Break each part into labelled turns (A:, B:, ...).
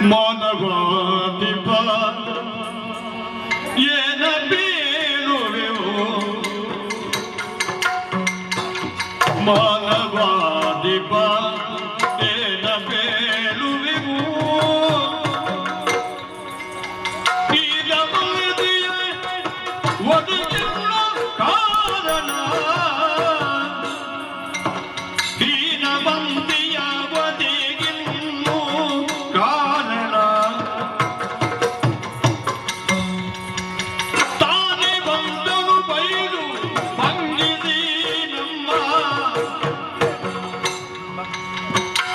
A: ಮಾನವಾದಿಪ ಏನ ಬೇರುವೆವು ಮಾನವಾದಿಪ ಏನ ಬೇರುವೆವು ಈಗ ಮಲದಿಯ ಒದಗಿರುವ ಕಾರಣ ದೀನ ಬಂದಿಯ ಒದಗಿನ್ನು ಕಾರಣ ತಾನೇ ಬಂದನು ಬೈದು ಬಂದಿದಿ ನಮ್ಮ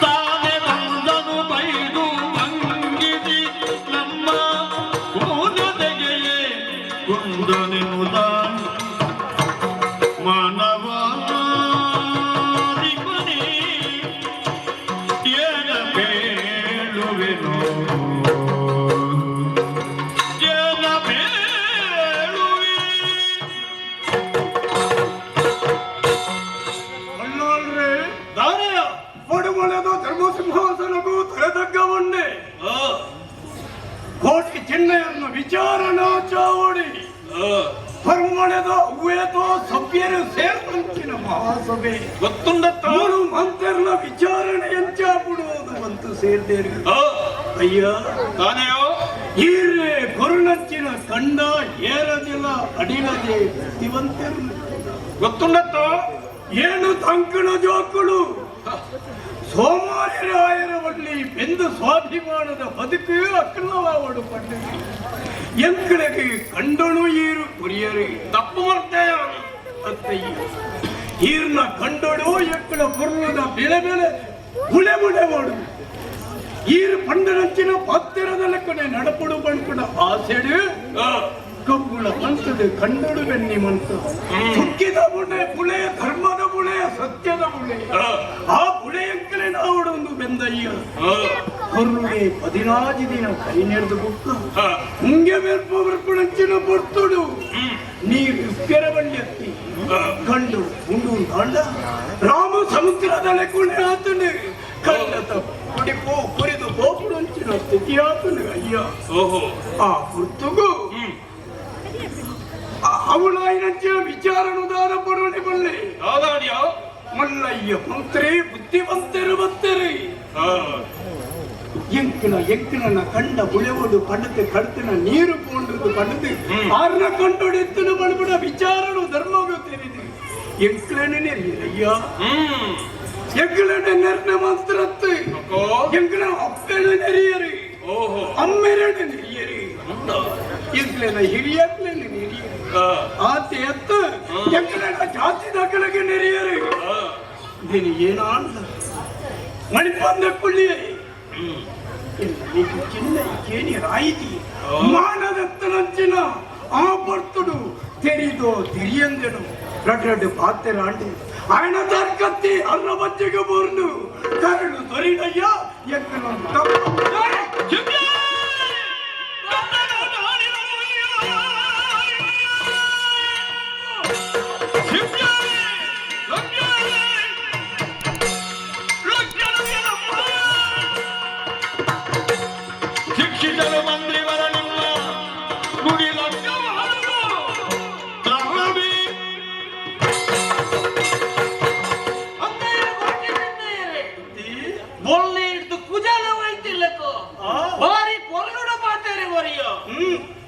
A: ತಾನೇ ಬಂದನು ಬೈದು ಬಂದಿದಿ ನಮ್ಮ ಕೂನದೆಗೆಯೇ ಕುಂದನೆನುದ ಮಾನವ
B: ತಲೆದಗ್ಗವನ್ನೇ ಕೋಟಿ ಚಿಹ್ನೆಯನ್ನು ವಿಚಾರಣಾ ಚಾವಡಿ ಹೊರಮಳೆದ ಹೂವೇತೋ ಸಭ್ಯರು ಸೇರ್ಪಂಚಿನ ಮಹಾಸಭೆ
A: ಗೊತ್ತುಂಡ
B: ಮೂರು ಮಂತ್ರನ ವಿಚಾರಣೆ ಎಂಚಾಬಿಡುವುದು ಬಂತು ಸೇರ್ದೇರಿ ಅಯ್ಯ
A: ತಾನೆಯೋ
B: ಈರೇ ಕೊರುನಚ್ಚಿನ ಕಂಡ ಏರದಿಲ್ಲ ಅಡಿಲದೆ ಬುದ್ಧಿವಂತರು
A: ಗೊತ್ತುಂಡತ್ತೋ
B: ಏನು ತಂಕಣ ಜೋಕುಳು ಸೋಮಾರಿ ರಾಯರ ಬಳ್ಳಿ ಬೆಂದು ಸ್ವಾಭಿಮಾನದ ಬದುಕು ಅಕ್ರಮವಾಡು ಪಂಡಿತ ಎಂಕಳಿಗೆ ಕಂಡನು ಈರು ಕುರಿಯರು
A: ತಪ್ಪು ಮಾಡ್ತೇಯ
B: ಅತ್ತಯ್ಯ ಈರ್ನ ಕಂಡಳು ಎಕ್ಕಳ ಪುರ್ಲದ ಬೆಳೆ ಬೆಳೆ ಮುಳೆ ಮುಳೆ ಮಾಡು ಈರು ಪಂಡನಂಚಿನ ಪಾತ್ತಿರದಲ್ಲ ಕಡೆ ನಡಪಡು ಬಣ್ಕುಡ ಆಸೆಡು ಕಬ್ಬುಳ ಮಂತದು ಕಂಡಳು ಬೆನ್ನಿ ಮಂತ ಸುಕ್ಕಿದ ಬುಳೆ ಬುಳೆ ಧರ್ಮದ ಬುಳೆ ಸತ್ಯದ ಬುಳೆ ಆ ಬುಳೆ ಎಂಕಲೆ ನಾವಡೊಂದು ಬೆಂದಯ್ಯ ಹೊರ್ರುಗೆ 14 ದಿನ ಕೈ ನೆರೆದು ಬುಕ್ಕ ಮುಂಗೆ ಮೆರ್ಪುಣಂಚಿನ ಬರ್ತುಡು ನೀರು ಕೆರಬಳ್ಳಿ ಹತ್ತಿ ಕಂಡು ಉಂಡು ತಾಂಡ ರಾಮ ಸಮುದ್ರದಲ್ಲೇ ಕುಣೆ ಆತನು ಕಂಡ ಕುಡಿಪೋ ಕುರಿದು ಗೋಪುಡಂಚಿನ ಸ್ಥಿತಿ ಆತನು ಅಯ್ಯ ಆ ಗುರ್ತುಗೂ ಅವಳಾಯಿನಂಚಿನ ವಿಚಾರಣುದಾರ ಪಡವಣೆ ಬಲ್ಲೆ ಮಲ್ಲಯ್ಯ ಮಂತ್ರಿ ಬುದ್ಧಿವಂತರು ಬತ್ತರು ಎಂಕನ ಕಂಡ ಬುಳೆವಡು ಪಡತೆ ಕಡ್ತನ ನೀರು ಕೊಂಡದು ಪಡದು ಆರ್ನ ಕಂಡೊಡೆತ್ತನ ಬಡಬಡ ವಿಚಾರಣು ಧರ್ಮಗಳು ತೆರೆದು ಎಂಕಲನೆ ನೆರಿಯಯ್ಯ ಎಂಕಲನೆ ನೆರ್ನ ಮಂತ್ರತ್ತು ಎಂಕನ ಅಪ್ಪನ ನೆರಿಯರು ಅಮ್ಮೆರಡು ನೆರಿಯರು ಎಂಕಲನ ಹಿರಿಯಕ್ಕಲನೆ ನೆರಿಯರು ಆತೆ ಎತ್ತು ಎಂಕಲನ ಜಾತಿ ದಾಖಲೆಗೆ ನೆರಿಯರು ದಿನ ಏನಾಂದ ಮಣಿಪಂದ ಕುಳ್ಳಿಯೇ ಚಿನ್ನ ಕೇಳಿ ರಾಯಿತಿ ಮಾನದತ್ತನಂಚಿನ ಆ ಬರ್ತುಡು ತೆರಿದೋ ತಿರಿಯಂದನು ರಡ್ರಡ್ಡು ಪಾತ್ರಾಂಡಿ ఆయన దర్కత్తి అన్న మధ్యగా బోర్ను కరుడు దొరిడయ్యా ఎక్కను
A: ಶಿಕ್ಷಿತರು ಮಂತ್ರಿ ಬರಲಿಲ್ಲ ಗುಡಿ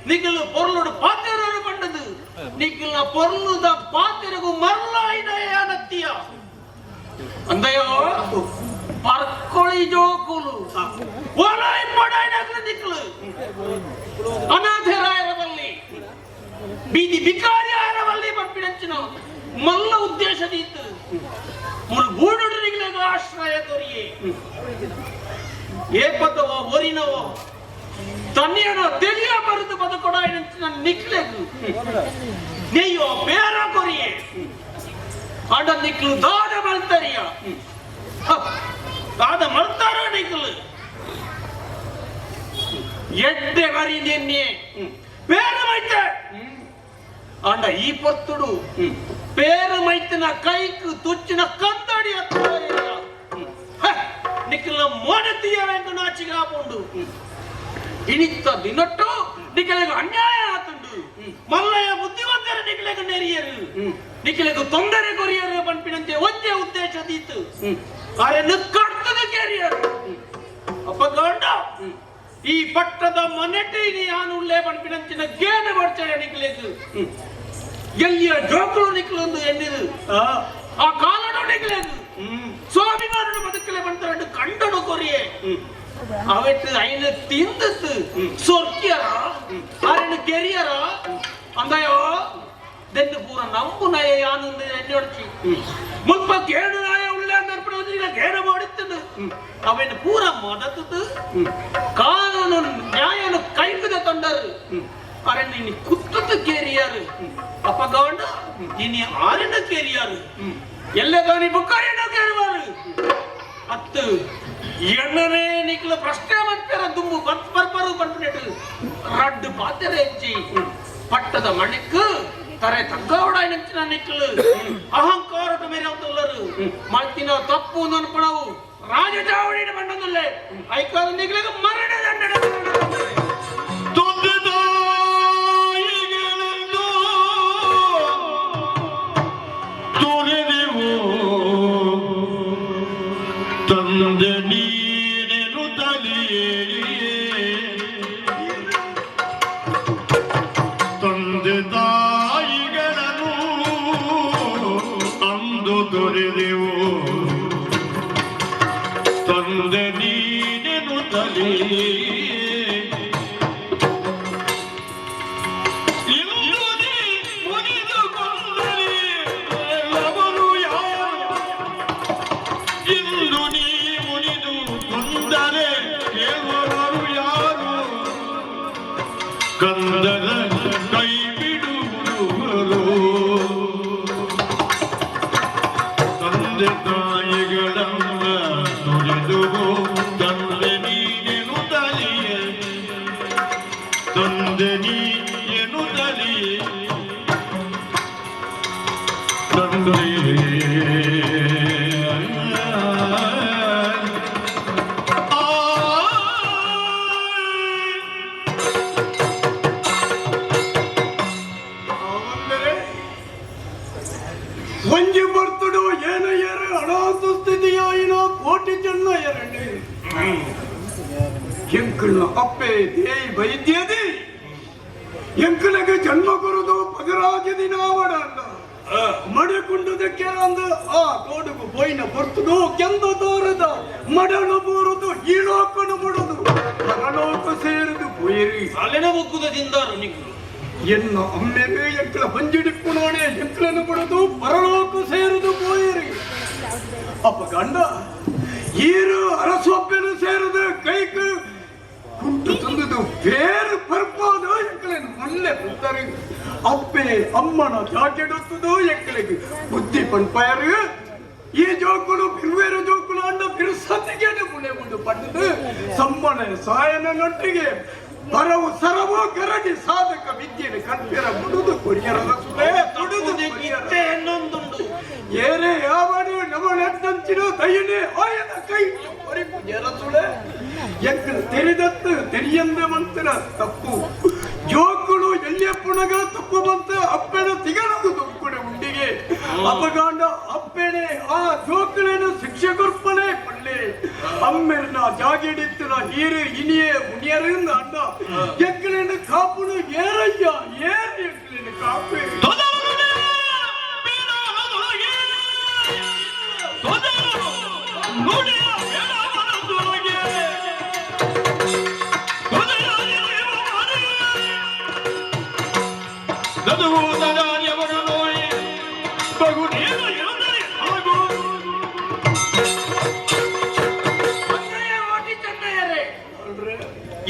C: ನಿಖಿಲ್ ಪೊರ್ಲುಡು ಪಾತೆರನು ಪಂಡದು ನಿಖಿಲ್ನ ಪೊರ್ಲುದ ಪಾತೆರಗು ಮರಲಾಯಿನತ್ತಿಯ ಅಂದಯೋ ಪರ್ಕೊಳಿ ಜೋಕುಲು ಒಲಾಯಿ ಪಡಾಯಿನಗ್ಲ ನಿಖಿಲ್ ಅನಾಥರಾಯರವಲ್ಲಿ ಬೀದಿ ಬಿಕಾರಿಯಾರವಲ್ಲಿ ಪಪ್ಪಿಡಂಚಿನ ಮಲ್ಲ ಉದ್ದೇಶದೀತು ಮುಳು ಗೂಡುಡು ನಿಖಿಲಗ ಆಶ್ರಯ ದೊರಿಯೇ ಏಪದವೋ ಒರಿನವೋ ತನ್ನಿಯನ ತಿಳಿಯ ಬರೆದು ಬದುಕೊಡಾಯಿ ನನ್ನ ನಿಕ್ಲೆಗು ನೀಯೋ ಬೇರ ಕೊರಿಯೇ ಅಡ ನಿಕ್ಲು ದಾದ ಮಳ್ತಾರಿಯ ದಾದ ಮಳ್ತಾರ ನಿಕ್ಲು ಎಡ್ಡೆ ಮರಿದೆನ್ನೆ ಬೇರ ಮೈತೆ ಅಂಡ ಈ ಪೊತ್ತುಡು ಬೇರ ಮೈತಿನ ಕೈಕು ತುಚ್ಚಿನ ಕಂದಡಿ ಹತ್ತಿರ ನಿಖಿಲ ಮೋನತಿಯ ವೆಂಕ ನಾಚಿಗೆ ಹಾಕೊಂಡು ಇನಿತ್ತ ದಿನಟ್ಟು ನಿಖಿಲೆಗೆ ಅನ್ಯಾಯ ಆತುಂಡು ಮಲ್ಲಯ್ಯ ಬುದ್ಧಿವಂತರ ನಿಖಿಲೆಗೆ ನೆರಿಯರು ನಿಖಿಲೆಗೆ ತೊಂದರೆ ಕೊರಿಯರು ಪಂಪಿನಂತೆ ಒಂದೇ ಉದ್ದೇಶ ದೀತು ಅವರನ್ನು ಕಡ್ತದ ಕೆರಿಯರು ಅಪ್ಪ ಗಂಡ ಈ ಪಟ್ಟದ ಮನೆಟಿ ನಾನು ಉಳ್ಳೇ ಪಂಪಿನಂಚಿನ ಗೇನ ಬರ್ತಾರೆ ನಿಖಿಲೆಗೆ ಎಲ್ಲಿಯ ಜೋಕುಳು ನಿಖಲೊಂದು ಎನ್ನಿದು ಆ ಕಾಲಡು ನಿಖಿಲೆಗೆ ಸ್ವಾಭಿಮಾನನು ಬದುಕಲೆ ಬಂತಾರೆ ಕಂಡನು ಕೊರಿಯೇ ಅವತ್ತು ಐನ ತಿಂದತ್ತು ಸೊರ್ಕ್ಯರ ಆರನ್ನು ಕೆರಿಯರ ಅಂದಯೋ ದೆನ್ನು ಪೂರ ನಂಬು ನಯ ಯಾನೊಂದು ಎಣ್ಣೊಡ್ಚಿ ಮುಲ್ಪ ಕೇಳು ನಾಯ ಉಳ್ಳೆ ಅಂದರ್ಪಣೆ ಗೇನ ಮಾಡಿತ್ತನು ಅವನು ಪೂರ ಮದತ್ತು ಕಾನೂನು ನ್ಯಾಯನು ಕೈಕದ ತೊಂಡರು ಅರಣ್ಯ ಇನ್ನು ಕುತ್ತದ ಕೇರಿಯಾರು ಅಪ್ಪ ಗೌಂಡ ಇನಿ ಆರಣ್ಣ ಕೇರಿಯಾರು ಎಲ್ಲದಾನಿ ಬುಕ್ಕಾರಿನ ಕೇಳುವಾರು ಅತ್ತು ಎಣ್ಣನೆ ನಿಕ್ಲ ಪ್ರಶ್ನೆ ಮಾಡ್ತಾರ ದುಂಬು ಬರ್ಬರು ಬಂದ್ಬಿಟ್ಟು ರಡ್ಡು ಪಾತ್ರೆ ಹೆಚ್ಚಿ ಪಟ್ಟದ ಮಣಿಕ್ ತರೆ ತಗ್ಗವಡ ನೆಚ್ಚಿನ ನಿಕ್ಲು ಅಹಂಕಾರದ ಮೇಲೆ ಅವತಲ್ಲರು ಮಾಡ್ತಿನ ತಪ್ಪು ಅನ್ಕೊಳವು ರಾಜಚಾವಡಿನ ಬಣ್ಣದಲ್ಲೇ ಐಕಾದ ನಿಗ್ಲಿಗೆ ಮರಣ ದಂಡನೆ
A: ಕಂದನ ಕೈ ಬಿಡುವರು ತಂದೆ ತಾಯಿಗಳನ್ನ ನುಡಿದು ತಂದೆ ನೀನು ತಲಿಯ ತಂದೆ ನೀನು ತಲಿಯ ತಂದೆ
B: ಒಂಜಿ ಬರ್ತಡು ಏನು ಏರು ಹಣಾಸು ಸ್ಥಿತಿಯಾಯಿನ ಕೋಟಿ ಜನ ಎರಡಿ ಎಂಕಲ್ನ ಅಪ್ಪೆ ದೇಯಿ ವೈದ್ಯದಿ ಎಂಕಲಿಗೆ ಜನ್ಮ ಕೊರುದು ಪಗರಾಜದಿ ನಾವಡ ಅಂದ ಮಡಿಕೊಂಡುದಕ್ಕೆ ಅಂದ ಆ ತೋಡುಗು ಬೋಯ್ನ ಬರ್ತದು ಕೆಂದ ತೋರದ ಮಡಲು ಬೋರುದು ಈಳೋಕನು ಮುಡುದು ಪರಲೋಕ ಸೇರಿದು ಬೊಯ್ರಿ
C: ಅಲೆನ ಒಕ್ಕುದದಿಂದಾರು ನಿಕ್ಲು
B: ಎನ್ನ ಅಮ್ಮೆಗೆ ಎಂಕಲ ಬಂಜಿಡಿಪ್ಪು ನೋಡೆ ಎಂಕಲನ್ನು ಬಿಡುದು ಪರಲೋಕ ಸೇರುದು போயிರಿ ಅಪ್ಪ ಗಂಡ ಈರು ಅರಸೊಪ್ಪೆನು ಸೇರುದು ಕೈಕು ಕುಂಟು ತಂದುದು ಬೇರು ಪರ್ಪಾದ ಎಂಕಲನ್ನು ಮಲ್ಲೆ ಬಿಡ್ತಾರೆ ಅಪ್ಪೆ ಅಮ್ಮನ ಜಾಕೆಡುತ್ತದು ಎಂಕಲಿಗೆ ಬುದ್ಧಿ ಪಂಪಾಯರು ಈ ಜೋಕುಲು ಬಿರುವೇರು ಜೋಕುಲು ಅಂಡ ಬಿರುಸತಿಗೆ ಮುಳೆ ಮುಂದೆ ಪಟ್ಟದು ಸಮ್ಮನ ಸಾಯನ ನೊಟ್ಟಿಗೆ ಬರವು ಸರವು ಕರಗಿ ಸಾಧಕ ವಿದ್ಯೆಯನ್ನು ಕಲ್ಪಿರ ಮುಡುದು ಕೊರಿಯರ
C: ಇನ್ನೊಂದುಂಡು
B: ಏನೇ ಯಾವನು ನಮನೆತ್ತಂಚಿನ ದಯನೆ ಆಯದ ಕೈ ಎರಸುಳೆ ಎಂಕಲು ತೆರೆದತ್ತು ತೆರಿಯಂದ ಮಂತ್ರ ತಪ್ಪು ಜೋಕುಳು ಎಲ್ಲಿಯ ಪುಣಗ ತಪ್ಪು ಬಂತ ಅಪ್ಪೆನ ತಿಗಳದು ದುಕ್ಕುಡೆ ಉಂಡಿಗೆ ಅಪಗಾಂಡ ಅಪ್ಪೆನೆ ಆ ಜೋಕುಳೇನು ಶಿಕ್ಷೆ ಕೊರ್ಪನೆ ಪಳ್ಳೆ ಅಮ್ಮೆರ್ನ ಜಾಗಿಡಿತ್ತಿನ ಹೀರು ಇನಿಯೇ ಮುನಿಯರಿಂದ ಅಣ್ಣ ಎಂಕಲೇನು ಕಾಪುನು ಏರಯ್ಯ ಏನ್ ಎಂಕಲೇನು ಕಾಪು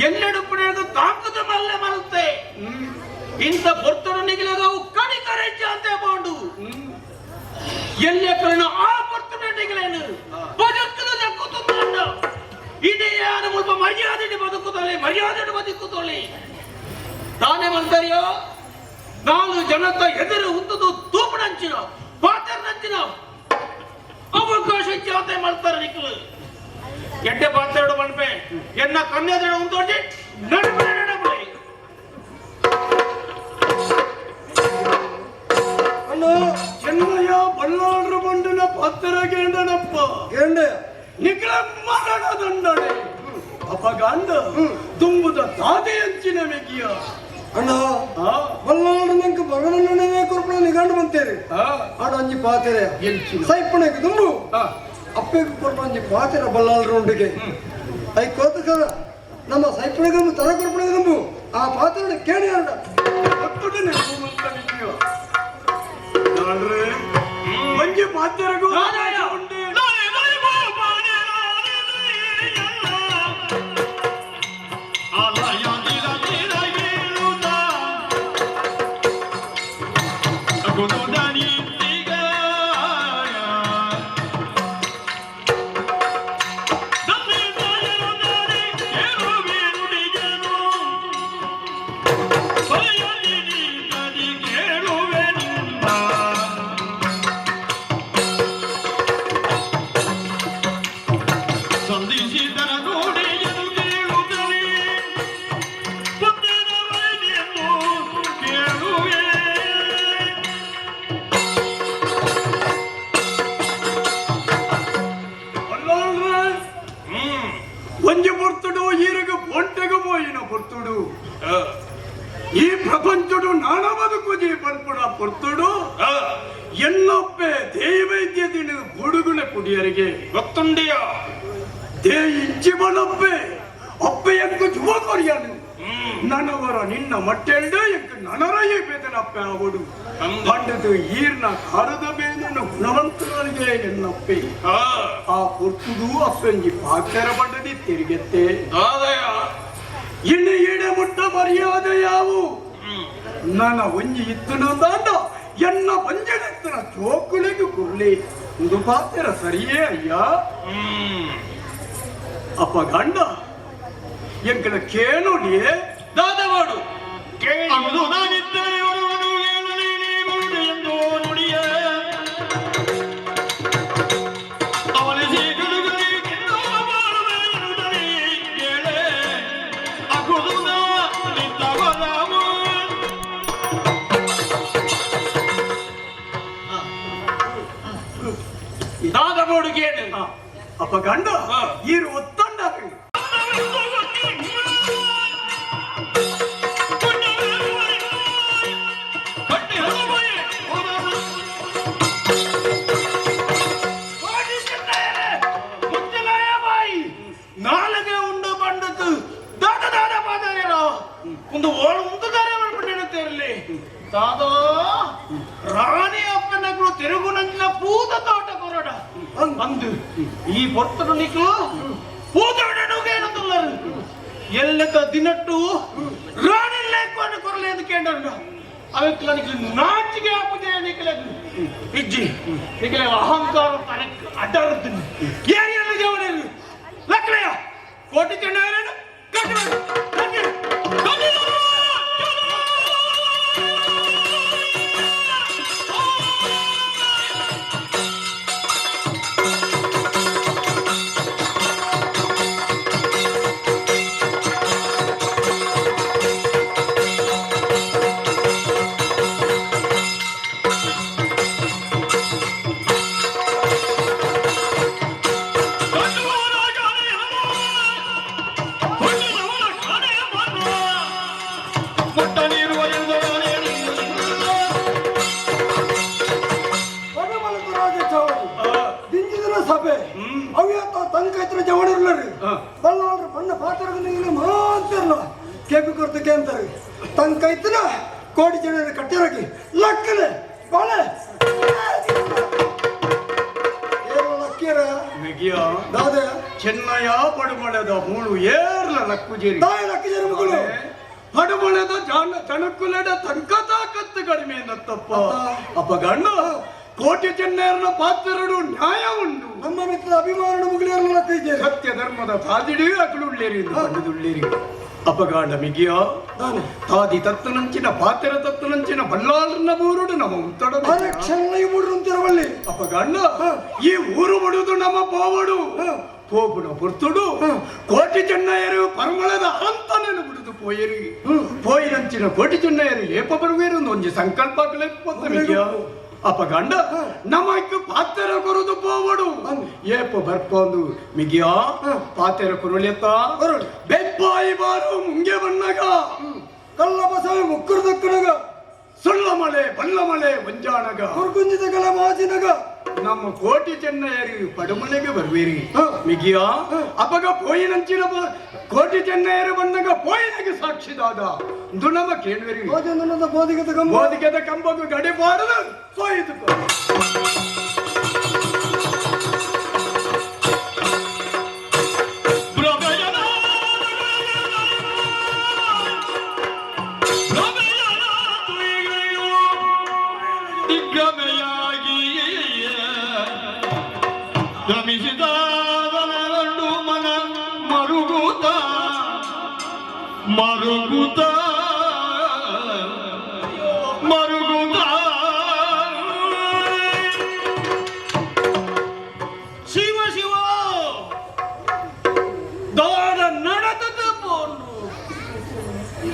C: ಎಲ್ಲೆಡುಪುಣೆಗೂ ತಾಕದ ಮಲ್ಲೆ ಮರುತ್ತೆ ಇಂಥ ಬರ್ತಡ ನಿಗಲಗವು ಕಣಿ ಕರೆಂಚ ಅಂತ ಬೋಂಡು ಎಲ್ಲೆ ಕರಣ ಆ ಬರ್ತಡ ನಿಗಲೇನು ಬದುಕದ ದಕ್ಕುತ್ತಂಡ ಇದೇ ಯಾರು ಮುಲ್ಪ ಮರ್ಯಾದೆ ಬದುಕುತ್ತಲೆ ಮರ್ಯಾದೆ ಬದುಕುತ್ತಲೆ ತಾನೇ ಮಂತರಿಯೋ ನಾಲ್ಕು ಜನತ ಎದುರು ಉಂಟದು ತೂಪಣಂಚಿನ ಪಾತ್ರನಂಚಿನ ಅವಕಾಶ ಜಾತೆ ಮಾಡ್ತಾರೆ ನಿಕ್ಕಲು ಎಡ್ಡೆ ಪಾತ್ರೆಡು ಬಣ್ಪೆ ಎನ್ನ ಕನ್ಯದಡ ಉಂಟೋಟಿ ನಡುಪಡೆ ನಡುಪಡೆ
B: ಅಣ್ಣ ಚೆನ್ನಯ್ಯ ಬಳ್ಳಾಳ್ರ ಬಂಡಿನ ಪಾತ್ರ ಗೇಂಡನಪ್ಪ
D: ಗೇಂಡ
B: ನಿಖಳ ಮರಣ ದಂಡನೆ ಅಪಗಾಂಡ ತುಂಬುದ ತಾದೆ ಅಂಚಿನ ಮೆಗಿಯ
D: ಅಣ್ಣ ಬಲ್ಲಾಡು ನಂಗೆ ಬಗಲನ್ನೇ ಕೊರ್ಪಣ ನಿಗಂಡು ಬಂತೇರಿ ಆಡ ಅಂಜಿ ಪಾತೆರೆ
B: ಎಂಚಿನ
D: ಸೈಪಣೆಗೆ ದುಂಬು ಅಪ್ಪೆಗೆ ಕೊರ್ಪ ಅಂಜಿ ಪಾತೆರೆ ಬಲ್ಲಾಳ್ರ ಉಂಡಿಗೆ ಐ ಕೋತ ಕದ ನಮ್ಮ ಸೈಪಣೆಗೆ ತರ ಕೊರ್ಪಣೆಗೆ ದುಂಬು ಆ ಪಾತ್ರೆ ಕೇಳಿ ಅಣ್ಣ
B: ಒತ್ತುಡನೆ ಹೋಗುವಂತ ಮೆಗಿಯ ನಾಳ್ರೆ ಮಂಜಿ ಪಾತ್ರಗೂ ಉಂಡೆ ಒಂಜಿ ಬರ್ತುಡು ಈರಿಗೆ ಬೊಂಟೆಗೆ పోయిన ಬರ್ತುಡು ಈ ಪ್ರಪಂಚಡು ನಾಣ ಬದುಕುಜಿ ಬರ್ಪುಡ ಬರ್ತುಡು ಎನ್ನೊಪ್ಪೆ ದೇವೈದ್ಯ ದಿನ ಬುಡುಗುಲೆ ಕುಡಿಯರಿಗೆ
C: ಗೊತ್ತುಂಡಿಯ
B: ದೇ ಇಂಚಿ ಬಣಪ್ಪೆ ಅಪ್ಪೆ ಎಂಕು ಜುವ ಕೊರಿಯನು ನನವರ ನಿನ್ನ ಮಟ್ಟೆಲ್ಡೆ ಎಂಕು ನನರಯ್ಯ ಬೇದನಪ್ಪೆ ಆವಡು ಪಂಡದು ಈರ್ನ ಕಾರದ ಬೇದನ ಗುಣವಂತನಿಗೆ ಎನ್ನಪ್ಪೆ ಆ ಪುರ್ತುಡು ಅಪ್ಪೆಂಜಿ ಪಾತ್ತರ ಪಂಡದಿ ತಿರುಗೆತ್ತೆ ಇನ್ನು ಈಡೆ ಮುಟ್ಟ ಮರ್ಯಾದೆ ಯಾವು ನನ್ನ ಒಂಜಿ ಇತ್ತನ ದಾಂಡ ಎನ್ನ ಬಂಜಡೆತ್ತನ ಚೋಕುಳಿಗೆ ಕುರ್ಲಿ ಇದು ಪಾತ್ತರ ಸರಿಯೇ ಅಯ್ಯ ಅಪ್ಪ ಗಂಡ ಎಂಕನ ಕೇಳೋಡಿಯೇ
C: ದಾದವಾಡು ಕೇಳಿ ದಾದವಾಡು ಕೇಳಿ
B: ಅಪ್ಪ ಗಂಡ ಈರು ಒತ್ತಂಡ
C: ನಾಳೆಗೆ ಉಂಡು ಬಂಡದ್ದು ದಾದ ದಾದ ಪಾದಾರ ಒಂದು ಓಳು ಮುಂದುಗಾರೆ ಮಾಡ್ಬಿಟ್ಟಿರುತ್ತೇರಲ್ಲಿ ದಾದ ರಾಣಿ ಅಪ್ಪನಗಳು ತಿರುಗು ನಂಜಿನ ಪೂತ ತೋಟ ಕೊರಡ ಅಂದು ಈ ಪೊರ್ತನು ನಿಕ್ಲು ಪೂತ ಏನಂತಲ್ಲರು ಎಲ್ಲದ ದಿನಟ್ಟು ರಾಣಿ ಲೇಖವನ್ನು ಕೊರಲೆ ಎಂದು ಕೇಂದ್ರ ಅವಕ್ಕೆ ನಿಕ್ಲು ನಾಚಿಗೆ ಹಾಪುದೇ ನಿಕ್ಲೆ ಇಜ್ಜಿ ನಿಕ್ಲೆ ಅಹಂಕಾರ ತನಕ ಅಡ್ಡಾಡುತ್ತೀನಿ ಏರಿಯಲ್ಲ ಜವನರು ಲಕ್ಳೆಯ ಕೋಟಿ ಚೆನ್ನೈರನ್ನು
D: ಸಭೆ ಅವ್ಯಾತ ತಂಕೈತ್ರ ಜವಣಿರ್ಲರಿ ಬಲ್ಲಾಳ್ರ ಬಣ್ಣ ಪಾತ್ರ ಮಾತಿರ್ಲ ಕೇಕು ಕೊರ್ತಕ್ಕೆ ಅಂತಾರೆ ತಂಕೈತ್ರ ಕೋಡಿ ಜನ ಕಟ್ಟಿರಗಿ ಲಕ್ಕಲೆ ಬಾಳೆ ಲಕ್ಕಿರ
B: ಮೆಗಿಯ
D: ದಾದೆ
B: ಚೆನ್ನಯ್ಯ ಪಡುಮಳೆದ ಮೂಳು ಏರ್ಲ ಲಕ್ಕುಜೇರಿ
D: ದಾಯ ಲಕ್ಕಿಜರ ಮಗಳು
B: ಪಡುಮಳೆದ ತಣಕ್ಕುಲೆಡ ತನಕ ಕತ್ತು ಕಡಿಮೆ ಎಂದತ್ತಪ್ಪ ಅಪ್ಪ ಗಂಡ ಕೋಟಿ ಚೆನ್ನೈರನ ಪಾತ್ರರು ನ್ಯಾಯ ಉಂಟು
D: ನಮ್ಮ ಮಿತ್ರ ಅಭಿಮಾನ ಮುಗಿಲಿಯರನ್ನ ಕೈದೇವೆ
B: ಸತ್ಯ ಧರ್ಮದ ತಾದಿಡಿ ಅಕಳುಳ್ಳೇರಿ ಪಂಡದುಳ್ಳೇರಿ ಅಪಗಾಂಡ ಮಿಗಿಯ ತಾದಿ ತತ್ತನಂಚಿನ ಪಾತ್ರ ತತ್ತನಂಚಿನ ಬಲ್ಲಾಳನ್ನ ಊರುಡು ನಮ್ಮ ಉಂಟಡ
D: ಕ್ಷಣ ಮೂಡು ಅಂತಿರವಲ್ಲಿ
B: ಅಪಗಾಂಡ ಈ ಊರು ಬಡುದು ನಮ್ಮ ಪಾವಡು ಪೋಪುನ ಪುರ್ತುಡು ಕೋಟಿ ಚೆನ್ನಯ್ಯರು ಪರಮಳದ ಅಂತನನ್ನು ಬಿಡುದು ಪೋಯರಿ ಪೋಯಿನಂಚಿನ ಕೋಟಿ ಚೆನ್ನಯ್ಯರು ಏಪ ಬರುವೇರು ಒಂಜಿ ಸಂಕಲ್ಪ ಅಪ್ಪ ಗಂಡ ನಮಕ್ ಪಾತೆರ ಕೊರುದು ಪೋವಡು ಏಪ ಬರ್ಪೊಂದು ಮಿಗಿಯ ಪಾತೆರ ಕುರುಳೆತ್ತ ಬೆಪ್ಪಾಯಿ ಬಾರು ಮುಂಗೆ ಬಣ್ಣಗ
D: ಕಲ್ಲ ಬಸವ ಮುಕ್ಕರು ದಕ್ಕನಗ
B: ಸುಳ್ಳ ಮಳೆ ಬಲ್ಲ ಮಳೆ ಒಂಜಾಣಗ
D: ಕುರ್ಕುಂಜಿತ ಕಲ ಮಾಜಿನಗ
B: ನಮ್ಮ ಕೋಟಿ ಚೆನ್ನಯ್ಯರು ಪಡುಮನೆಗೆ ಬರ್ವೇರಿ ಮಿಗಿಯ ಅಪಗ ಪೋಯಿನಂಚಿನ ಕೋಟಿ ಚೆನ್ನಯ್ಯರು ಬಂದಾಗ ಪೋಯಿನಗೆ ಸಾಕ್ಷಿದಾದ ದುನಮ ಕೇಳುವೆರಿ
D: ಭೋಜನದ ಬೋಧಿಗದ ಗಂಬ
B: ಬೋಧಿಗೆದ ಕಂಬಗ ಗಡಿ ಬಾರದ ಸೋಯಿತು
A: ರಮಿಸಿದಾಗಲೂ ಮನ ಮರುಗುತ್ತ ಮರುಗುತ್ತ ಮರುಗುತ್ತ
C: ಶಿವ ಶಿವ ದೋಡ ನಡತದ ಪೋನು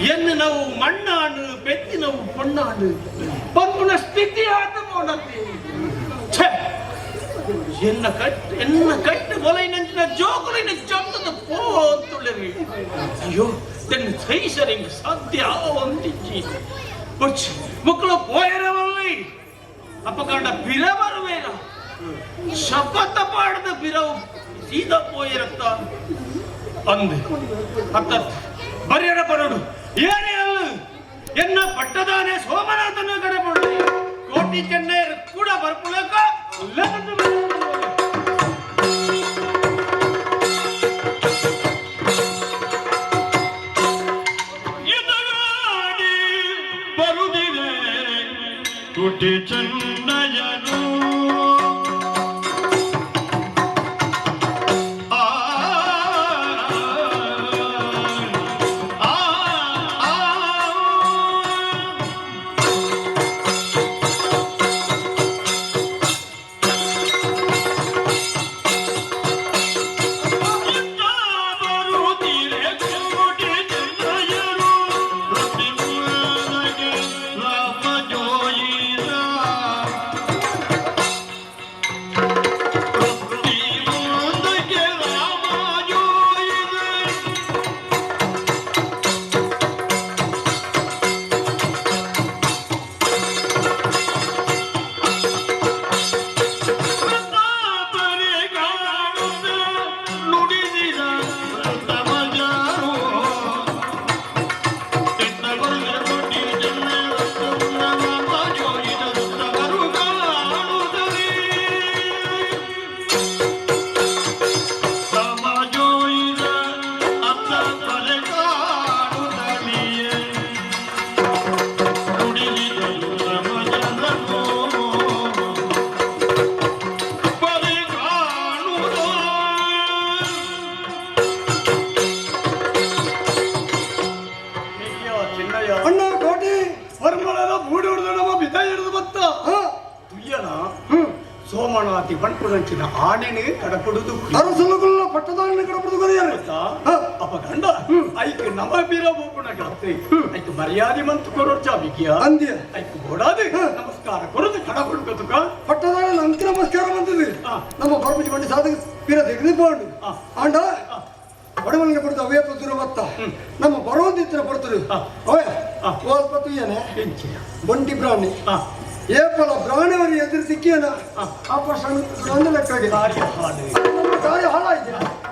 C: ಎನ್ನು ನಾವು ಮಣ್ಣಾಡು ಬೆತ್ತಿ ನಾವು ಪೊಣ್ಣಾಡು ಪಂಪುನ ಸ್ಥಿತಿ ಆತ ಪೋನತ್ತಿ ಎನ್ನ ಕಟ್ಟು ಮೊಲೈನಂಚಿನ ಜೋಗುಲಿನ ಚಂದದ ಪೋಂತುಳ್ಳರಿ ಅಯ್ಯೋ ತೆನ್ನ ಸೈಸರಿಂಗ್ ಸಾಧ್ಯ ಒಂದಿಚ್ಚಿ ಪುಚ್ಚ ಮಕ್ಕಳು ಪೋಯರವಲ್ಲಿ ಅಪ್ಪಕಂಡ ಬಿರ ಬರುವೇನ ಶಪಥ ಪಾಡದ ಬಿರವು ಸೀದಾ ಪೋಯಿರತ್ತ ಅಂದೆ ಅತ್ತ ಬರೆಯರ ಬರಡು ಏನೇ ಅಲ್ಲ ಎನ್ನ ಪಟ್ಟದಾನೆ ಸೋಮನಾಥನ ಕಡೆ ಬರಡು ಕೋಟಿ ಚೆನ್ನೈಯರು ಕೂಡ ಬರ್ಪುಳಕ
A: ಬರುದಿದೆ ಕೋಟಿ ಚೆನ್ನಯ್ಯನು
D: ಅಣ್ಣ ಕೋಟಿ
B: ಪರಮಳದ ಮೂಡಿ ಹಿಡಿದು ನಮ್ಮ ಬಿದ ಹಿಡಿದು ಬತ್ತ ತುಯ್ಯನ ಸೋಮನಾಥಿ ಬಂಟ್ಪುರಂಚಿನ ಆಣೆನೆ ಕಡಪಡುದು
D: ಅರಸಲುಗುಲ್ಲ ಪಟ್ಟದಾರಿನ ಕಡಪಡುದು ಗರಿಯಾರೆ
B: ಅಪ್ಪ ಗಂಡ ಐಕ್ ನಮ ಬೀರ ಬೋಪುಣ ಕಡತೆ ಐಕ್ ಮರ್ಯಾದೆ ಮಂತು ಕೊರೋರ್ಚ ಬಿಗಿಯ
D: ಅಂದ್ಯ
B: ಐಕ್ ಗೋಡಾದೆ ನಮಸ್ಕಾರ ಕೊರದು ಕಡಪಡುಕತುಕ
D: ಪಟ್ಟದಾರಿ ಅಂಕಿ ನಮಸ್ಕಾರ ಬಂದಿದೆ ನಮ್ಮ ಬರ್ಬುಜಿ ಬಂಡಿ ಸಾಧಕ ಪೀರ ತೆಗೆದುಕೊಂಡು ಆಂಡ ಒಡಮನಿಗೆ ಬಿಡ್ದು ಅವೇಪ ದೂರ ಬತ್ತ ನಮ್ಮ ಬರೋದಿತ್ರ ಬರ್ತದೆ ಅವೇ ಸ್ವಲ್ಪ ತುಯ್ಯನೆ ಬಂಡಿ ಪ್ರಾಣಿ ಏಪಲ ಪ್ರಾಣಿಯವರಿಗೆ ಎದುರು ಸಿಕ್ಕಿಯನ ಆ ಪ್ರಶ್ನೆ ಲೆಕ್ಕಗೆ ಕಾರ್ಯ ಹಾಳಾಯ್ತು